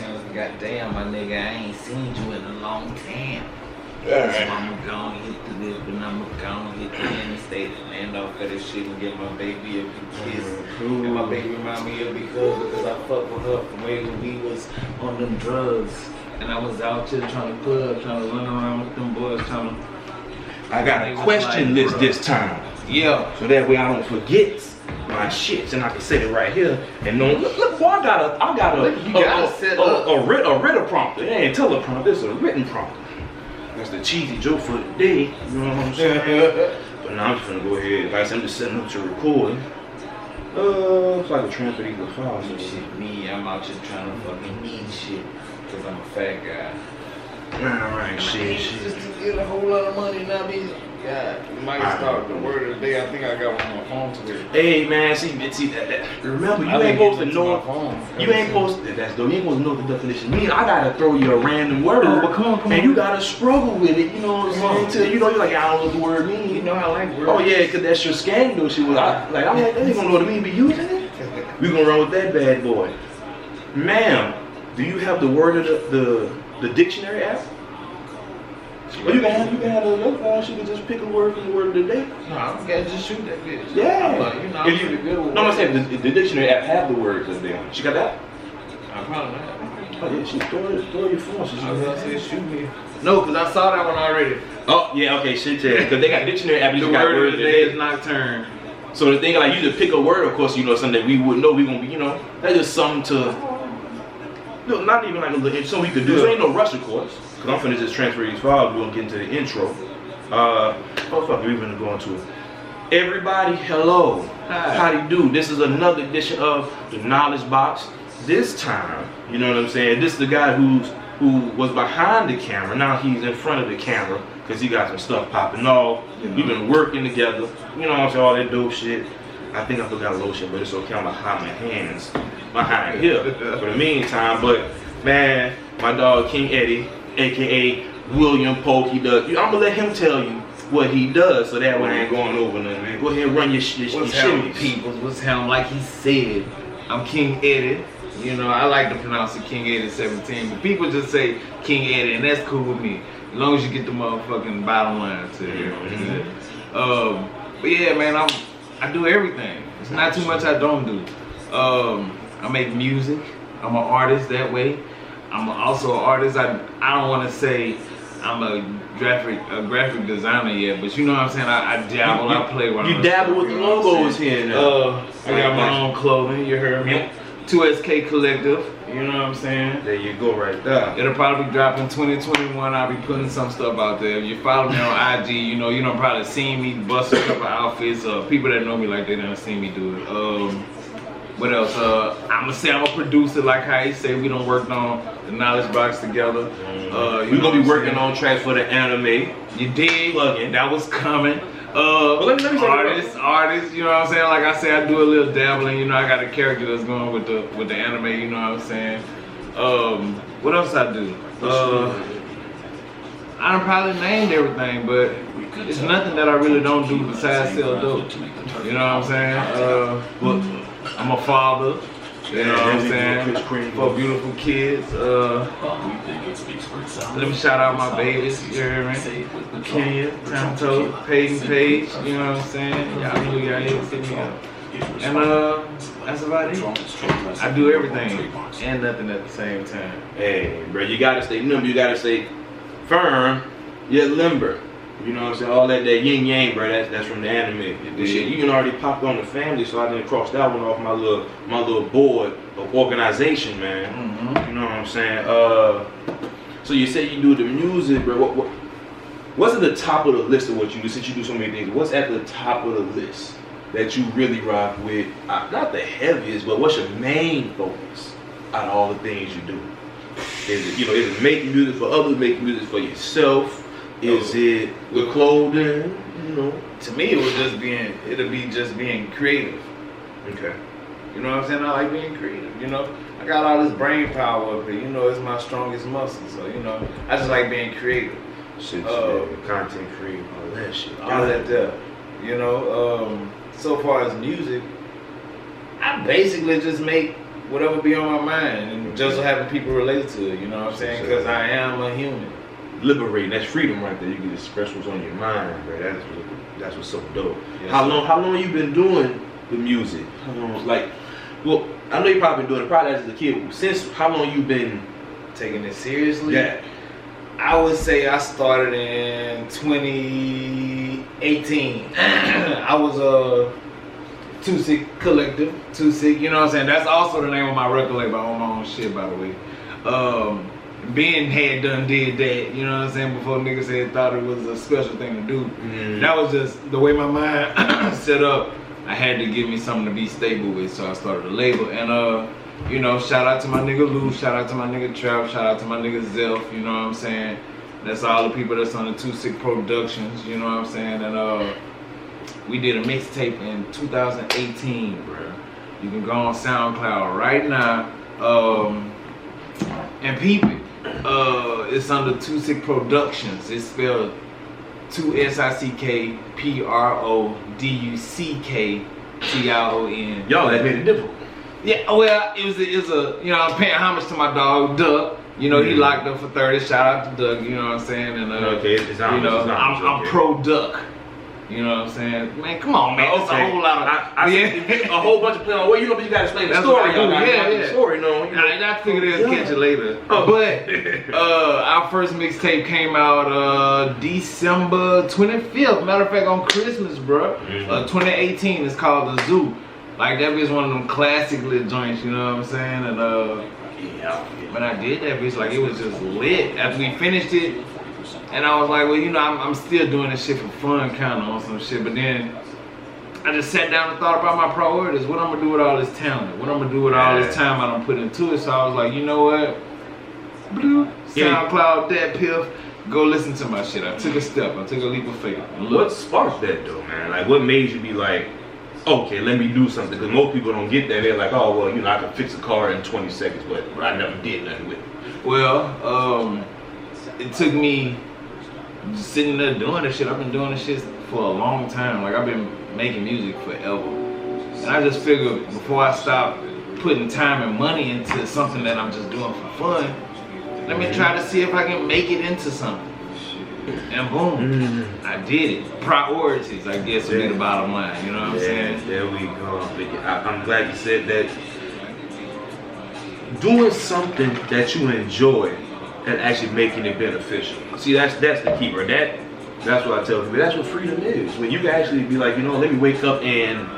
telling us, goddamn, my nigga, I ain't seen you in a long time. Yeah. So I'ma go and hit the lip and I'ma go and hit the interstate and land off of this shit and get my baby a big kiss. And my baby remind me of because I fuck with her from when we was on them drugs. And I was out here trying to club, trying to run around with them boys, trying to. I got a question list this time. Yeah. So that way I don't forget my shits and I can say it right here. And no, look, boy, I got a written prompter. It ain't a teleprompter, it's a written prompter. That's the cheesy joke for the day. You know what I'm saying? But now I'm just gonna go ahead. Like I said, I'm just setting up to record. It's like a transfer these files. Shit, me, I'm out here trying to fucking eat shit. Cause I'm a fat guy. Alright, shit. Just to get a whole lot of money, not me. God, you might start the word of the day. I think I got one on my phone today. Hey man, see that. Remember, you ain't supposed to know. You ain't supposed to know what the definition means. I gotta throw you a random word, but come on, and you gotta struggle with it. You know what I'm saying? Until you know you're like, I don't know what the word means. You know I like words. Oh yeah, cause that's your scandal shit. I'm like, they ain't gonna know what it means. Be using it. We gonna run with that bad boy, ma'am. Do you have the word of the dictionary app? Well, you can have the phone. She can just pick a word from the word of the day. No, I don't care. Just shoot that bitch. Yeah. I'm pretty good with no, I'm saying the dictionary app have the words of them. She got that? I probably not. Oh yeah, she throw your phone. She I was gonna say shoot me. No, because I saw that one already. Oh yeah, okay, shit, yeah. Because they got dictionary app. The word of the day is nocturne. So the thing, like, you just pick a word. Of course, you know something that we wouldn't know. We gonna be, you know, that's just something to. No, not even like a little. Something we could do. So ain't no rush, of course. Cause I'm finna just transfer these files. We're gonna get into the intro. Oh fuck, we're gonna go into it. Everybody, hello. Hi. How do you do? This is another edition of the Nahledge Box. This time, you know what I'm saying? This is the guy who was behind the camera. Now he's in front of the camera because he got some stuff popping off. We've been working together. You know what I'm saying? All that dope shit. I think I forgot lotion, but it's okay. I'm gonna hide my hands behind here for the meantime. But man, my dog King Eddy, aka William Polk, he does. I'm gonna let him tell you what he does, so that way I ain't going over nothing, man. Go ahead and run your What's happening, people? What's happening? Like he said, I'm King Eddy. You know, I like to pronounce it King Eddy 17, but people just say King Eddy, and that's cool with me, as long as you get the motherfucking bottom line to it. But yeah, man, I do everything. It's not too much I don't do. I make music. I'm an artist that way. I'm also an artist. I don't want to say I'm a graphic designer yet, but you know what I'm saying. I dabble. I play with. You dabble with the logos here. I got my own clothing. You heard me. 2SK Collective. You know what I'm saying. There you go, right there. It'll probably be dropping 2021. I'll be putting some stuff out there. If you follow me on IG, you know you don't probably seen me bust a couple outfits. People that know me like they done seen me do it. What else? I'ma say I'm a producer, like how he said we done worked on the Nahledge Box together. We're gonna be working on tracks for the anime. You did. Plug-in. That was coming. Let me Artists, you know what I'm saying? Like I said, I do a little dabbling. You know, I got a character that's going with the anime. You know what I'm saying? What else I do? I done probably named everything, but it's nothing that I really don't do besides sell dope. You know what I'm saying? I'm a father, you know what I'm saying, for beautiful kids. Let me shout out my babies, you hear me? Kenya, Tanto, Peyton Page, you know what I'm saying? Y'all know y'all here to me up. And that's about it. I do everything and nothing at the same time. Hey, bro, you gotta stay nimble, you gotta stay firm, yet limber. You know what I'm saying? All that yin yang, bro. That's from the anime. This shit, you can already popped on the family, so I didn't cross that one off my little board of organization, man. You know what I'm saying? So you say you do the music, bro. What's at the top of the list of what you do? Since you do so many things, what's at the top of the list that you really rock with? Not the heaviest, but what's your main focus out of all the things you do? Is it making music for others, making music for yourself? Is it the clothing? You know, to me, it'll be just being creative. Okay. You know what I'm saying? I like being creative. You know, I got all this brain power up here. You know, it's my strongest muscle. So you know, I just like being creative. Shit, content creative, all that shit. All that there. You know, so far as music, I basically just make whatever be on my mind, and just so having people relate to it. You know what I'm saying? Because I am a human. Liberating, that's freedom right there. You can express what's on your mind, bro. That's what's so dope. Yes, how long you been doing the music? How long, like, well, I know you probably been doing it probably as a kid. Since how long you been taking it seriously? Yeah. I would say I started in 2018. I was a Too Sick Collective, Too Sick, you know what I'm saying? That's also the name of my record label. I own my own shit, by the way. Ben had did that, you know what I'm saying, before niggas thought it was a special thing to do. That was just the way my mind set up. I had to give me something to be stable with, so I started a label. And you know, shout out to my nigga Lou, shout out to my nigga Trap, shout out to my nigga Zelf, you know what I'm saying? That's all the people that's on the Too Sick Productions, you know what I'm saying? And we did a mixtape in 2018, bro. You can go on SoundCloud right now and peep it. It's under Too Sick Productions. It's spelled 2SICKPRODUCKTION. Y'all that made it difficult. Yeah, well, it was a you know, I'm paying homage to my dog Doug. You know, he locked up for 30. Shout out to Doug. You know what I'm saying? And okay, it's homage, you know, it's homage, I'm pro Duck. You know what I'm saying? Man, come on, man. It's a whole lot of a whole bunch of playing. Well, you know, but you gotta explain the story. Y'all The story, no. You know. I figured they'll catch it later. But our first mixtape came out December 25th. Matter of fact, on Christmas, bro. 2018. It's called The Zoo. Like that bitch one of them classic lit joints. You know what I'm saying? And when I did that bitch, like it was just lit. After we finished it. And I was like, well, you know, I'm still doing this shit for fun, kind of on some shit. But then I just sat down and thought about my priorities. What I'm gonna do with all this talent? What I'm gonna do with all this time I done put into it? So I was like, you know what? SoundCloud, that piff. Go listen to my shit. I took a step. I took a leap of faith. What sparked that though, man? Like, what made you be like, okay, let me do something? Because most people don't get that. They're like, oh, well, you know, I can fix a car in 20 seconds, but I never did nothing with it. Well, it took me just sitting there doing this shit. I've been doing this shit for a long time. Like I've been making music forever. And I just figured before I stop putting time and money into something that I'm just doing for fun, let me try to see if I can make it into something. And boom, I did it. Priorities, I guess, would be the bottom line. You know what I'm saying? There we go. I'm glad you said that. Doing something that you enjoy and actually making it beneficial. See, that's the key, bro. That's what I tell people. That's what freedom is. When you can actually be like, you know, let me wake up and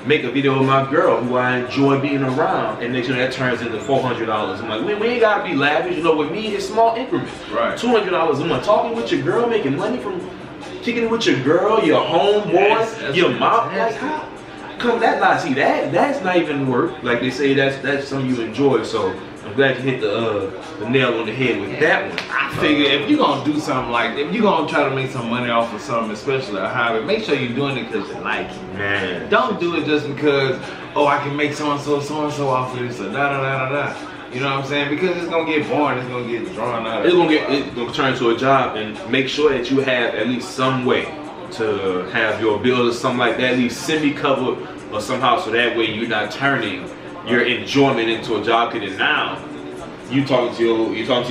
make a video with my girl who I enjoy being around, and next year that turns into $400. I'm like, we ain't gotta be lavish. You know, with me, it's small increments. Right. $200 a month. Talking with your girl, making money from kicking it with your girl, your homeboy, your mom. Like, how come that not? See, that's not even work. Like they say, that's something you enjoy. So I'm glad you hit the nail on the head with that one. I figure if you're gonna do something like, if you're gonna try to make some money off of something, especially a hobby, make sure you're doing it because you like it. Man. Don't do it just because, oh, I can make so and so off of this or da da da da da. You know what I'm saying? Because it's gonna get boring, it's gonna get drawn out. It's gonna turn into a job, and make sure that you have at least some way to have your bills or something like that, at least semi-covered or somehow, so that way you're not turning your enjoyment into a job. Cause now you talking to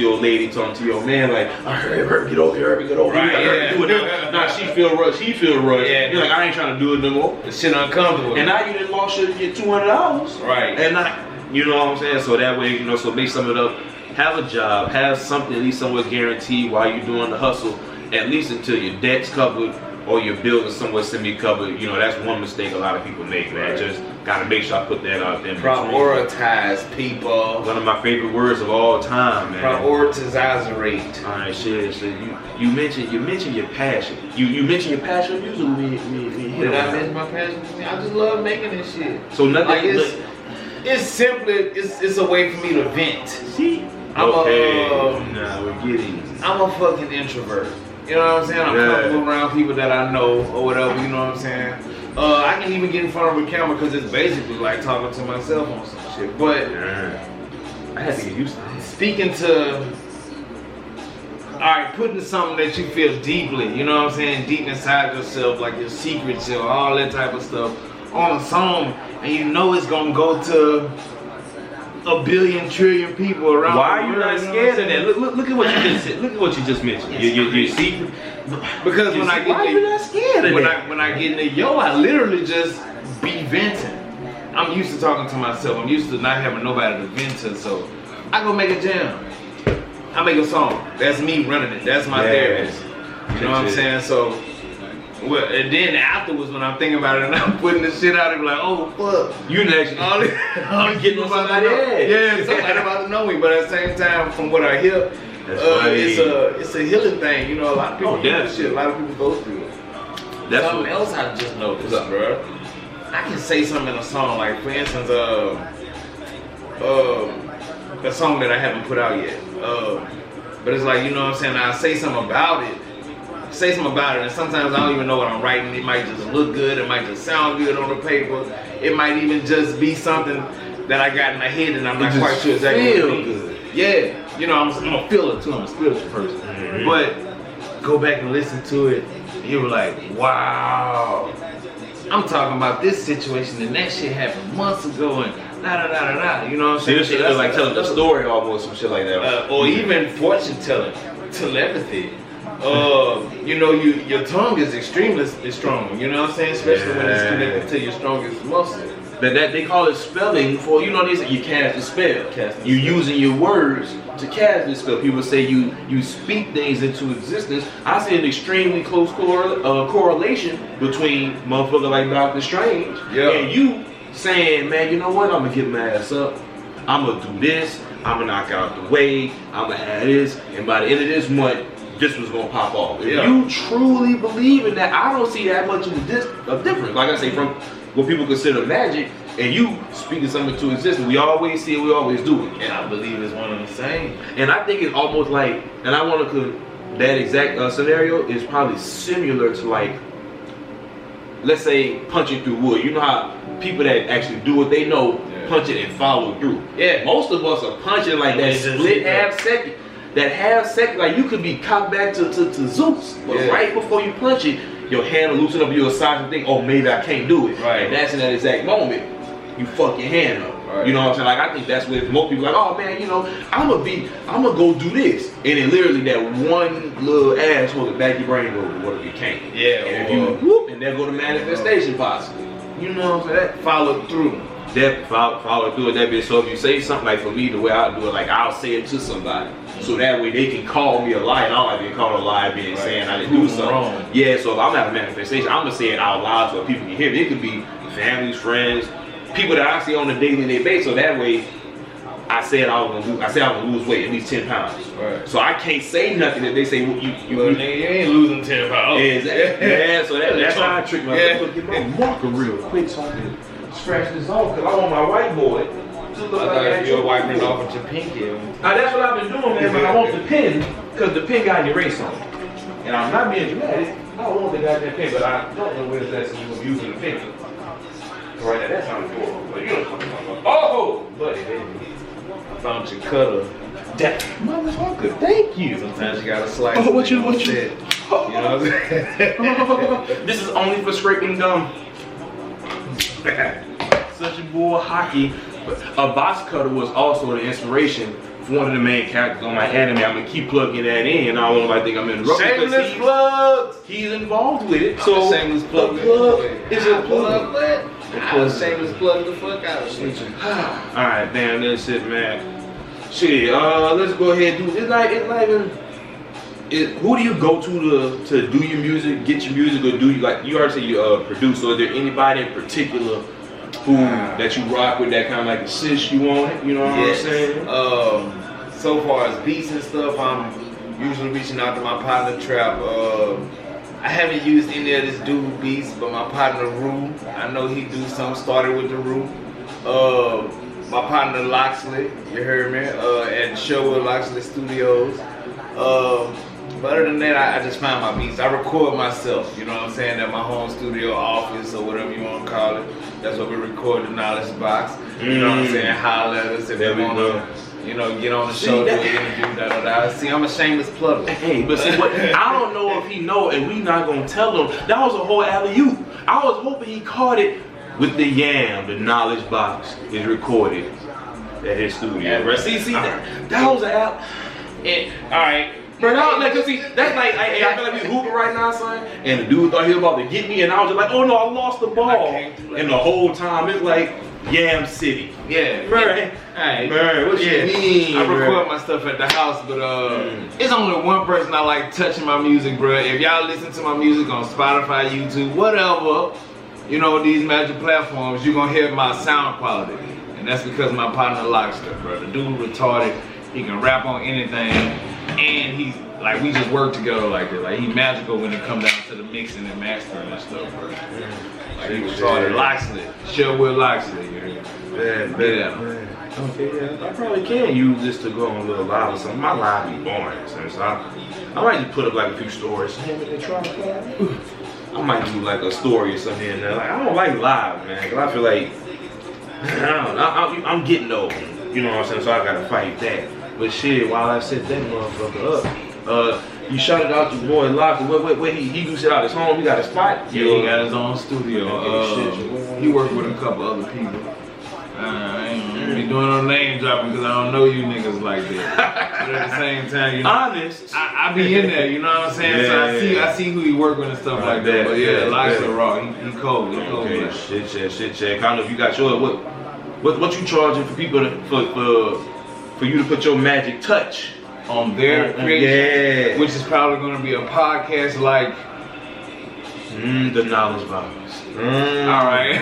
your lady, talking to your man, like, hurry, get over here, get over here. Right, Nah, she feel rushed. Yeah, you're like, I ain't trying to do it no more. It's shit uncomfortable. And now you didn't lost your $200. Right. And not, you know what I'm saying? So that way, you know, so make some of it up. Have a job, have something at least somewhat guaranteed while you're doing the hustle, at least until your debt's covered or your bills are somewhat semi-covered. You know, that's one mistake a lot of people make, man. Right. Just gotta make sure I put that out there. Prioritize, people. One of my favorite words of all time, man. Prioritize. All right, shit. So you mentioned your passion. You mentioned your passion in music. Did I mention my passion? I just love making this shit. So nothing. Like it's simply it's a way for me to vent. See. Nah, we're getting. I'm a fucking introvert. You know what I'm saying? I'm comfortable around people that I know or whatever, you know what I'm saying? I can even get in front of a camera because it's basically like talking to myself on some shit. But I had to get used to it. Speaking to, alright, putting something that you feel deeply, you know what I'm saying? Deep inside yourself, like your secret self, all that type of stuff on a song and you know it's gonna go to a billion trillion people around. Why are you not scared of that? Look at what you just said. Look at what you just mentioned. You see, because when I get why are you not scared of that? When I get in the yo, I literally just be venting. I'm used to talking to myself. I'm used to not having nobody to vent to. So I go make a jam. I make a song. That's me running it. That's my therapist. You know what I'm saying? So. Well, and then afterwards, when I'm thinking about it and I'm putting the shit out, I'm like, oh fuck. You actually I'm getting about somebody else. Yeah, somebody about to know me. But at the same time, from what I hear, it's a healing thing. You know, a lot of people do this shit. A lot of people go through it. That's something else I just noticed, bro. I can say something in a song, like for instance, a song that I haven't put out yet. But it's like, you know what I'm saying? I say something about it. And sometimes I don't even know what I'm writing. It might just look good, it might just sound good on the paper, it might even just be something that I got in my head and I'm not quite sure exactly what it means. Yeah, you know, I'm a feeler too, I'm a spiritual person. But go back and listen to it, and you were like, wow, I'm talking about this situation and that shit happened months ago and you know what I'm saying? So that's like telling a story almost, some shit like that. Or even fortune telling, telepathy. You know, your tongue is extremely strong. You know what I'm saying? Especially when it's connected to your strongest muscle. That they call it spelling for, you know, they say you cast a spell. You're using your words to cast this spell. People say you speak things into existence. I see an extremely close correlation between motherfucker like Dr. Strange and you saying, man, you know what? I'm gonna get my ass up. I'm gonna do this. I'm gonna knock out the way. I'm gonna have this, and by the end of this month, this was gonna pop off. If you truly believe in that, I don't see that much of a difference. Like I say, from what people consider magic, and you speaking something to existence, we always see it, we always do it. And I believe it's one and the same. And I think it's almost like, and I want to, that exact scenario is probably similar to like, let's say punching through wood. You know how people that actually do what they know, punch it and follow through. Yeah. Most of us are punching like that split half second. That half second, like you could be cocked back to Zeus, but right before you punch it, your hand will loosen up, you'll decide to think, oh, maybe I can't do it. Right. And that's in that exact moment, you fuck your hand up. Right. You know what I'm saying? Like I think that's where most people are like, oh man, you know, I'm gonna go do this. And then literally that one little asshole the back of your brain goes, what if you can't? Yeah. And if you whoop, and there go the manifestation possibly. You know what I'm saying? Follow through. That follow through with that bitch. So if you say something, like for me, the way I do it, like I'll say it to somebody, so that way they can call me a lie. And I don't like being called a lie, being saying I didn't do something wrong. Yeah. So if I'm having a manifestation, I'm gonna say it out loud so people can hear me. It could be families, friends, people that I see on a daily basis. So that way, I said I was gonna lose weight, at least 10 pounds. Right. So I can't say nothing if they say you ain't losing 10 pounds. Exactly. Yeah. So that's how I trick myself. Get my marker real quick so I can scratch this off, because I want my whiteboard to look like you're wiping it off with your pinky. That's what I've been doing, man, but I want the pen, because the pen got an erase on it. And I'm not being dramatic, I don't want the goddamn pen, but I don't know where it's at since you're using the pen. Right now, that's not important, but you know what I'm talking about. Oh, buddy, I found your cutter. That motherfucker, thank you. Sometimes you gotta slice. Oh, what you said. You know what I'm saying? This is only for scraping gum. Such a bull hockey. But a box cutter was also the inspiration for one of the main characters on my anime. I'm gonna keep plugging that in. I don't want to think I'm interrupting. Shameless plugs. He's involved with it. So shameless plug. Is a plug. Shameless plug the fuck out of shit. All right, damn, that's it, man. Shit, let's go ahead and do it. Who do you go to do your music, get your music, or do you, like you already said you produce? So is there anybody in particular who that you rock with that kind of like assist you on it? You know what I'm saying? So far as beats and stuff, I'm usually reaching out to my partner Trap. I haven't used any of this dude beats, but my partner Rue, I know he do something, started with the Rue. My partner Loxley, you heard me, at the show with Loxley Studios. But other than that, I just find my beats. I record myself, you know what I'm saying, at my home studio office or whatever you want to call it. That's what we record the Nahledge Box. You know what I'm saying, holler at us if they want to, you know, get on the show, do an interview, da-da-da. See, I'm a shameless plugger. Hey, but see, what, I don't know if he know, and we not going to tell him. That was a whole alley-oop. I was hoping he caught it with the Yam, the Nahledge Box is recorded at his studio. Yeah, bro. See, that was an out. Alright. Bro, like, cause see, that's like, I feel like we hooping right now, son. And the dude thought he was about to get me, and I was just like, oh no, I lost the ball. And the whole time it's like Yam City. Yeah, bro. Hey, bro, what you mean? I record my stuff at the house, but it's only one person I like touching my music, bro. If y'all listen to my music on Spotify, YouTube, whatever, you know, these major platforms, you're gonna hear my sound quality. And that's because my partner Lockster, bro. The dude retarded. He can rap on anything, and he's like, we just work together like that. Like, he's magical when it comes down to the mixing and mastering and stuff, bro. Like, he retarded. Loxley, chill with Loxley. Man. Okay, yeah, I probably can use this to go on a little live or something. My live be boring, so I might just put up like a few stories. I might do like a story or something in there. Like, I don't like live, man, because I feel like, I don't know, I'm getting old. You know what I'm saying? So I gotta fight that. But shit, while I set that motherfucker up, you shouted out your boy Locksley. Where he do shit out his home? He got a spot? Yeah, he got his own studio. He worked with a couple other people. I ain't gonna be doing no name dropping because I don't know you niggas like that. But at the same time, you know, honest, I be in there. You know what I'm saying? Yeah, so I see who he work with and stuff like that. But yeah, Locksley raw. He cold. He cold. Okay, shit check. I don't know if you got your what you charging for people for you to put your magic touch on their creation, which is probably going to be a podcast like the Nahledge Box. All right,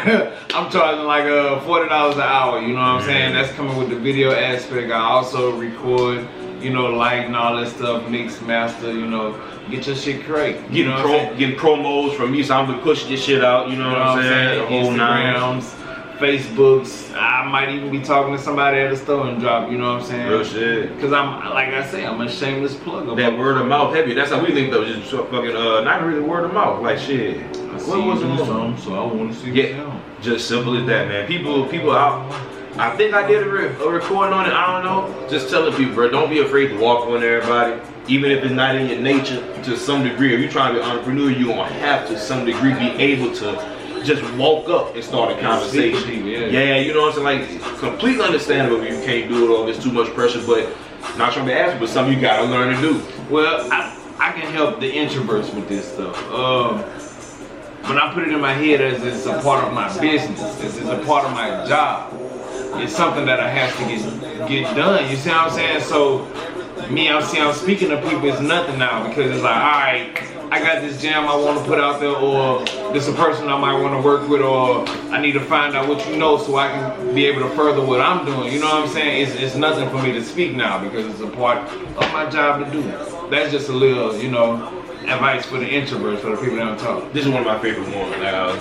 I'm charging like $40 an hour. You know what I'm saying? That's coming with the video aspect. I also record, you know, light and all that stuff, mix, master. You know, get your shit correct. You know, getting promos from me, so I'm gonna push this shit out. You know what I'm saying? The whole Instagrams, Facebooks. I might even be talking to somebody at the store and drop, you know what I'm saying? Real shit. Cause I'm, like I say, I'm a shameless plug. That word of mouth heavy. That's how we think though. Just fucking not really word of mouth. Like shit. What was it? So I want to see. Yeah. Just simple as that, man. People out. I think I did a recording on it. I don't know. Just telling people, bro, don't be afraid to walk on everybody. Even if it's not in your nature, to some degree. If you're trying to be an entrepreneur, you're gonna have to some degree be able to just walk up and start a conversation. Yeah, you know what I'm saying? Like, completely understandable if you can't do it or if it's too much pressure, but not trying to ask you, but something you gotta learn to do. Well, I can help the introverts with this stuff. When I put it in my head as it's a part of my business, it's a part of my job. It's something that I have to get done. You see what I'm saying? So I'm speaking to people, it's nothing now because it's like, all right, I got this jam I want to put out there, or this a person I might want to work with, or I need to find out what you know so I can be able to further what I'm doing. You know what I'm saying? It's nothing for me to speak now because it's a part of my job to do. That's just a little, you know, advice for the introverts, for the people that don't talk. This is one of my favorite ones. Like I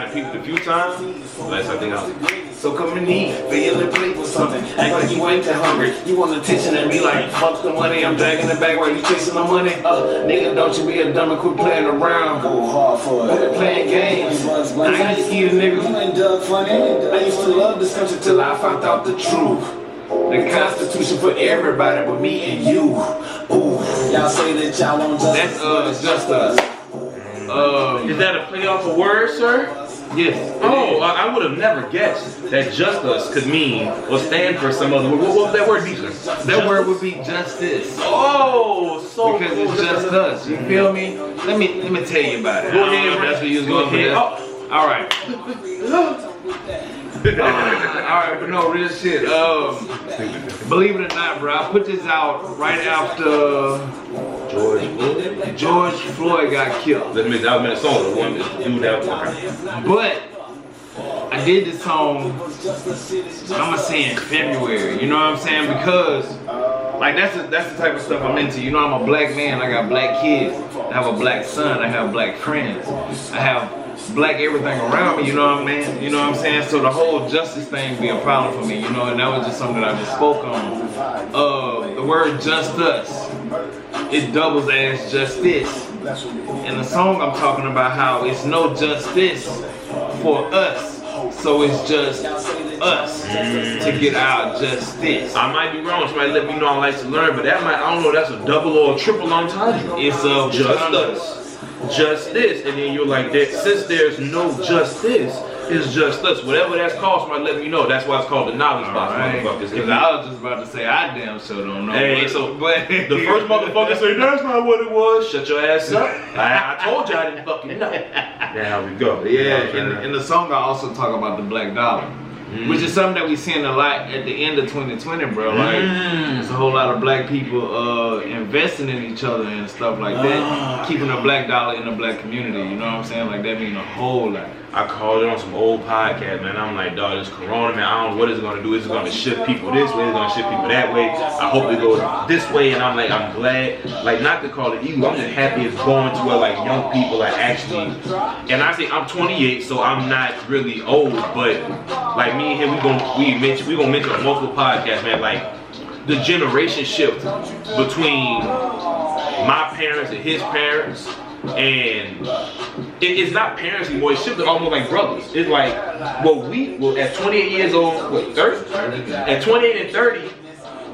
had peeped a few times. Last I think I was. So come and eat, fill your plate with something. Act like you ain't that hungry. You want attention and be like, fuck the money, I'm dragging it back while you chasing the money. Nigga, don't you be a dumb and quit playing around. Go hard for it. Quit playing games. I ain't scared, nigga. You ain't dug funny. I used to love this country till I found out the truth. The Constitution for everybody but me and you. Ooh. Y'all say that y'all want justice. That's just us. Is that a play off a word, sir? Yes. Oh, I would have never guessed that just us could mean or stand for some other word. What would that word be, sir? That word would be justice. Oh, so because cool. It's just us. You feel me? Let me tell you about it. Go ahead. That's what you was going for. All right. Alright, but no, real shit. Believe it or not, bro, I put this out right after George Floyd got killed. That was Minnesota, the one that dude that. But I did this song, I'm gonna say in February. You know what I'm saying? Because like that's the type of stuff I'm into. You know, I'm a black man. I got black kids. I have a black son. I have black friends. I have black everything around me, you know what I mean? You know what I'm saying? So the whole justice thing be a problem for me, you know, and that was just something that I just spoke on. The word just us, it doubles as justice. In the song I'm talking about how it's no justice for us, so it's just us to get our justice. I might be wrong, somebody let me know I like to learn, but that might, I don't know, that's a double or a triple entendre. It's just us. Justice, and then you're like that. Since there's no justice, It's just us. Whatever that's called, somebody let me know. That's why it's called the Nahledge Box, motherfuckers. Because I was just about to say, I damn sure don't know. Hey, but the first motherfucker say, that's not what it was. Shut your ass up. I told you I didn't fucking know. There we go. Yeah, in the song I also talk about the black dollar. Which is something that we seeing a lot at the end of 2020, bro. Like, there's a whole lot of black people investing in each other and stuff like that. Keeping a black dollar in the black community, you know what I'm saying? Like, that mean a whole lot. I called it on some old podcast, man. I'm like, dog, this corona, man, I don't know what it's gonna do. It's gonna shift people this way, it's gonna shift people that way. I hope it goes this way, and I'm like, I'm glad, like, not to call it evil, I'm just happy it's going to where, like, young people are actually, and I say I'm 28, so I'm not really old, but, like, me and him, we gonna mention on multiple podcasts, man, like, the generation shift between my parents and his parents, and it's not parents anymore, it's shifted almost like brothers. It's like, at 28 years old, 30? At 28 and 30,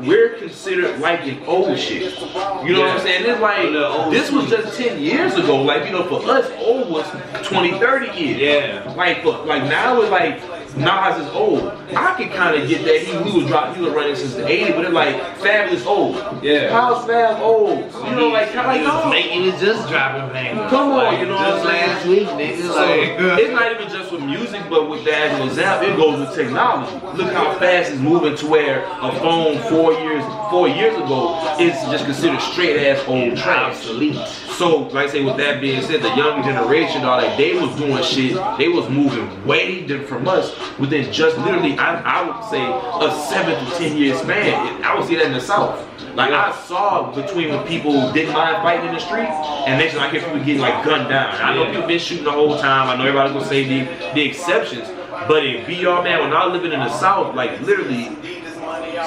we're considered liking old shit. You know what I'm saying? It's like, this was just 10 years ago. Like, you know, for us, old was 20, 30 years. Yeah. Like now it's like, Nas is old. I can kind of get that. He was running since the 80s, but it's like, Fab is old. Yeah. How's Fab old? You know, like, He was just dropping bangers. Come on, like, you know just what I'm last week, nigga. So, Like, it's not even just with music, but with that as an example, it goes with technology. Look how fast it's moving to where a phone 4 years ago is just considered straight ass old trash. Obsolete. So, like I say, with that being said, the younger generation, dog, like, they was doing shit, they was moving way different from us within just literally, I would say, a 7 to 10 year span. I would see that in the South. Like, I saw between when people didn't mind fighting in the street, and next thing I hear people getting, like, gunned down. I know people been shooting the whole time. I know everybody's gonna say the exceptions, but in VR, man, when I was living in the South, like, literally,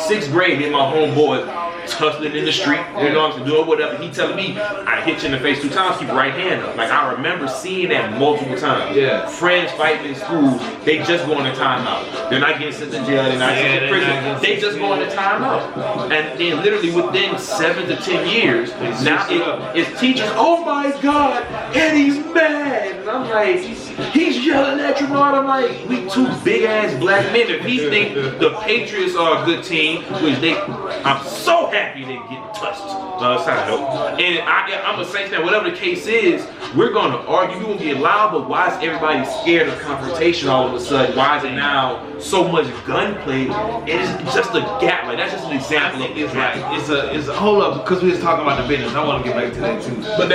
6th grade, me and my homeboy tussling in the street, you know what I'm saying, doing whatever. He telling me, I hit you in the face 2 times, keep your right hand up. Like, I remember seeing that multiple times. Yeah. Friends fighting in school, they just going to timeout. They're not getting sent to jail, they're not sent to prison. They just going to timeout. And then literally within 7 to 10 years, now it's teachers, oh my God, Eddie's mad. And I'm like, he's yelling at you, bro. I'm like, we 2 big ass black men. If he think the Patriots are a good team, which I'm so happy they get touched. Side note. And I'm a Saints fan. Whatever the case is, we're gonna argue. We will get loud, but why is everybody scared of confrontation all of a sudden? Why is it now so much gunplay? It's just a gap. Like, that's just an example of it's like it's a hold up, because we was talking about the business. I want to get back to that too. But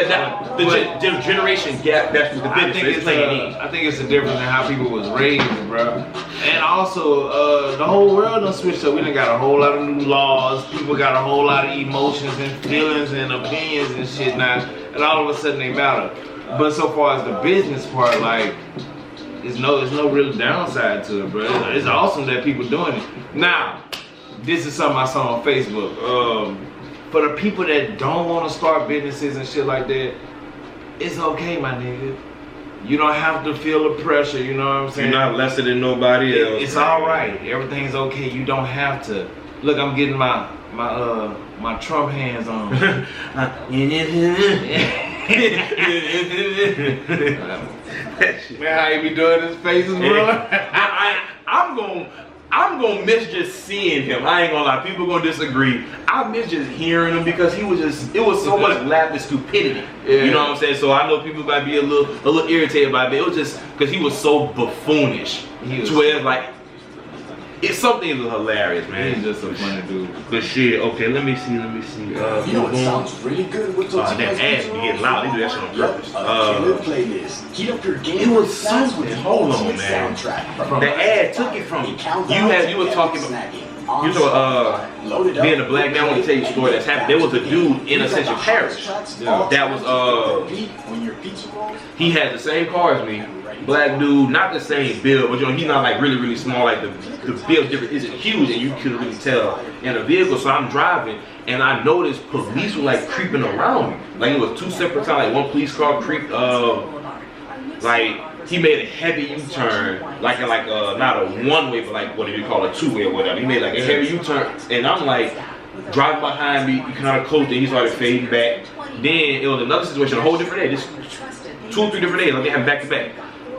the generation gap, that's what the business is playing. I think it's a difference in how people was raised, bro. And also, the whole world done switched up. We done got a whole lot of new laws. People got a whole lot of emotions and feelings and opinions and shit now. And all of a sudden they matter. But so far as the business part, like, there's no real downside to it, bro. It's awesome that people doing it. Now, this is something I saw on Facebook. For the people that don't want to start businesses and shit like that, it's okay, my nigga. You don't have to feel the pressure, you know what I'm saying? You're not lesser than nobody else. It's alright. Everything's okay. You don't have to. Look, I'm getting my Trump hands on. Man, how you be doing his faces, bro? I'm gonna miss just seeing him. I ain't gonna lie, people gonna disagree. I miss just hearing him because it was so much laughing stupidity. Yeah. You know what I'm saying? So I know people might be a little irritated by it, but it was just because he was so buffoonish. To where it's like, it's something hilarious, man. He's just a funny dude. But shit, okay, let me see. You know what sounds really good with those that ads be getting loud. They do that shit on purpose. Playlist. Heat up your game. It was something. Hold on, man. The ad took it from you. You were talking about. You know, being a black man, I want to tell you a story that's happened. There was a dude in Ascension Parish that was he had the same car as me. Black dude, not the same build, but you know, he's not like really small. Like the build difference isn't huge, and you can really tell in a vehicle. So I'm driving, and I noticed police were like creeping around me. Like it was 2 separate times. Like one police car creeped. Like he made a heavy U-turn, like not a one-way, but like what do you call a 2-way or whatever. He made like a heavy U-turn, and I'm like driving behind me, kind of close. Then he started fading back. Then it was another situation, a whole different day. This 2 or 3 different days. Like they had back to back.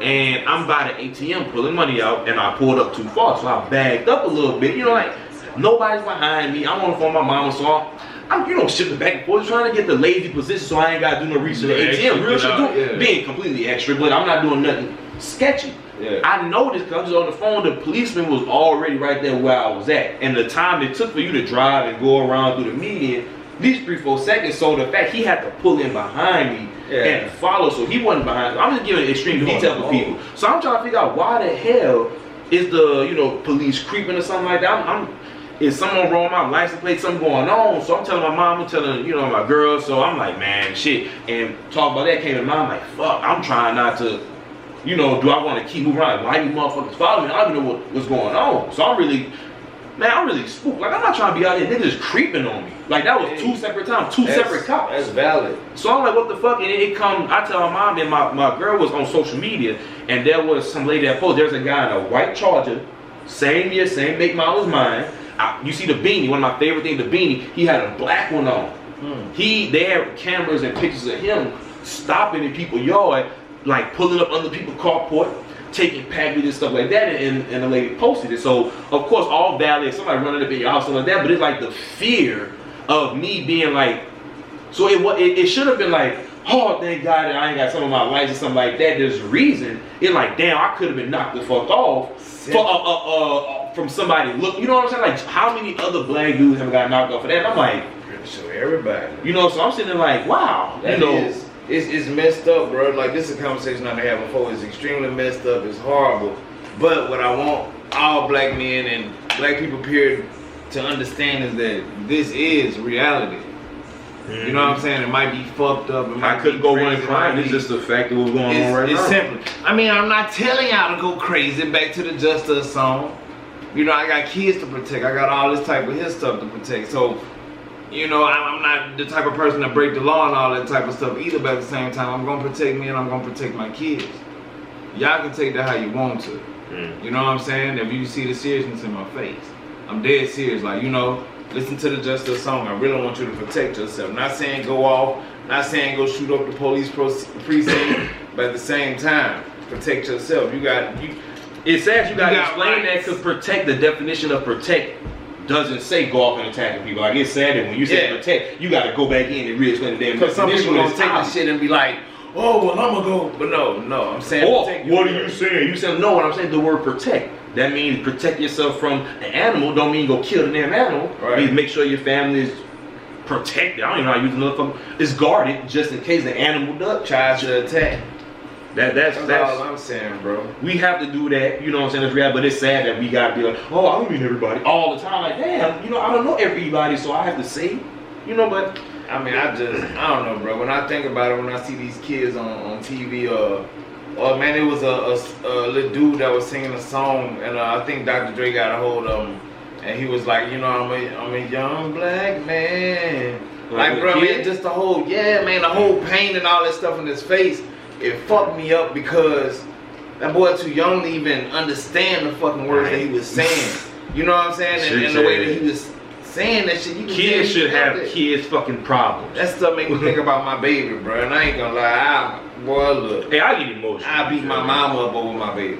and I'm by the ATM pulling money out, and I pulled up too far, so I bagged up a little bit. You know, like nobody's behind me. I'm on the phone with my mama, so I'm you know, shifting back and forth, trying to get the lazy position, so I ain't gotta do no research. The ATM, real shit, being completely extra, but I'm not doing nothing sketchy. Yeah. I noticed because I was on the phone, the policeman was already right there where I was at, and the time it took for you to drive and go around through the median, at least 3-4 seconds. So the fact he had to pull in behind me and follow, so he wasn't behind me. I'm just giving extreme detail for people. So I'm trying to figure out why the hell is the police creeping or something like that. Is someone wrong my license plate? Something going on? So I'm telling my mom, I'm telling my girl. So I'm like, man, shit. And talk about that came to mind. I'm like, fuck. I'm trying not to. Do I want to keep moving around? Why you motherfuckers follow me? I don't even know what's going on. So I'm really spooked. Like, I'm not trying to be out here. Niggas creeping on me. Like, that was 2 separate times, separate cops. That's valid. So I'm like, what the fuck? And it come, I tell my mom, and my girl was on social media, and there was some lady that posted, there's a guy in a white Charger, same year, same make model as mine. You see the beanie, one of my favorite things, the beanie, he had a black one on. They had cameras and pictures of him stopping in people's yard, like pulling up under people's carport, taking packages and stuff like that, and the lady posted it. So of course all valid, somebody running up in your house, something like that, but it's like the fear of me being like, so it should have been like, oh thank God that I ain't got some of my lights or something like that. There's a reason. It's like, damn, I could have been knocked the fuck off from somebody. Look, you know what I'm saying? Like, how many other black dudes have got knocked off for that? And I'm like, pretty sure everybody. So I'm sitting there like, wow, It's messed up, bro. Like, this is a conversation I've had before. It's extremely messed up. It's horrible. But what I want all black men and black people, period, to understand is that this is reality. You know what I'm saying? It might be fucked up. I couldn't go run crime. It's just the fact that what's going on right now. It's simple. I mean, I'm not telling y'all to go crazy. Back to the Justice song. I got kids to protect. I got all this type of his stuff to protect. So, I'm not the type of person to break the law and all that type of stuff either, but at the same time, I'm going to protect me and I'm going to protect my kids. Y'all can take that how you want to. You know what I'm saying? If you see the seriousness in my face, I'm dead serious. Like, listen to the Justice song. I really want you to protect yourself. Not saying go off, not saying go shoot up the police precinct, but at the same time, protect yourself. It says you got to explain that, because protect, the definition of protect doesn't say go off and attack people. Like, it's sad that when you say protect, you got to go back in and re-explain the damn definition. Because some people gonna take this shit and be like, oh, well, I'm gonna go. But no, I'm saying protect. What are you saying? You said no. What I'm saying, the word protect. That means protect yourself from an animal. Don't mean go kill the damn animal. Right. It means make sure your family is protected. I don't even know how to use another fucking. It's guarded just in case the animal does tries to attack. That's all I'm saying, bro. We have to do that. You know what I'm saying? That's real. But it's sad that we gotta be like, oh, I don't mean everybody all the time. Like, damn, I don't know everybody, so I have to say, but. I mean, I don't know, bro. When I think about it, when I see these kids on TV, man, it was a little dude that was singing a song, and I think Dr. Dre got a hold of him, and he was like, I'm a young black man. Like, bro, man, just the whole pain and all that stuff in his face, it fucked me up because that boy too young to even understand the fucking words that he was saying. You know what I'm saying? And the way that he was saying that shit. Kids should have kids fucking problems. That stuff make me think about my baby, bro. And I ain't gonna lie, boy, look. Hey, I get emotional. I beat my mama up over my baby.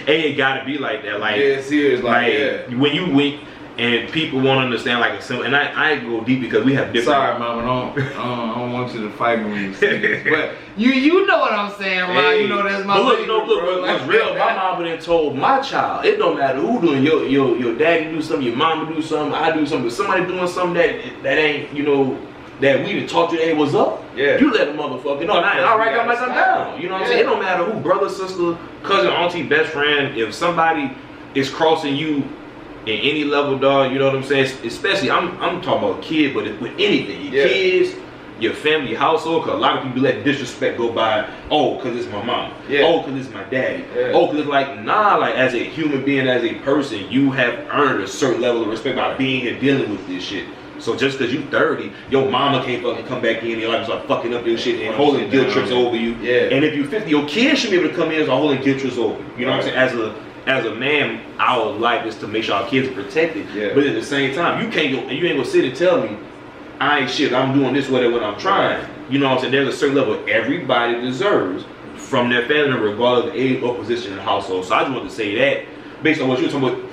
Hey, it gotta be like that. Like, yeah, serious. Like, when you wink and people won't understand, like, and I go deep because we have different. Sorry, mama, I don't want you to fight me when you say this, but you know what I'm saying, man. Hey, That's my baby. Look, what's real? My mama done told my child, it don't matter who doing, your daddy do something, your mama do something, I do something, but somebody doing something that ain't, that we done taught you that was up. Yeah. You let a motherfucker know. I got myself down. You know what I'm saying? It don't matter who, brother, sister, cousin, auntie, best friend. If somebody is crossing you in any level, dog, you know what I'm saying? Especially, I'm talking about kids, but with anything, your kids, your family, your household, because a lot of people let disrespect go by. Oh, because it's my mom. Yeah. Oh, because it's my daddy. Yeah. Oh, because it's like, nah, like as a human being, as a person, you have earned a certain level of respect by being here dealing with this shit. So just because you 30, your mama can't fucking come back in your life and start fucking up your shit and holding guilt trips over you. Yeah. And if you're 50, your kids should be able to come in and start holding guilt trips over you. You know what I'm saying? As a man, our life is to make sure our kids are protected. Yeah. But at the same time, you can't go and you ain't gonna sit and tell me I ain't shit. I'm doing this whatever when I'm trying. You know what I'm saying? There's a certain level everybody deserves from their family, regardless of age or position in the household. So I just want to say that, based on what you were talking about,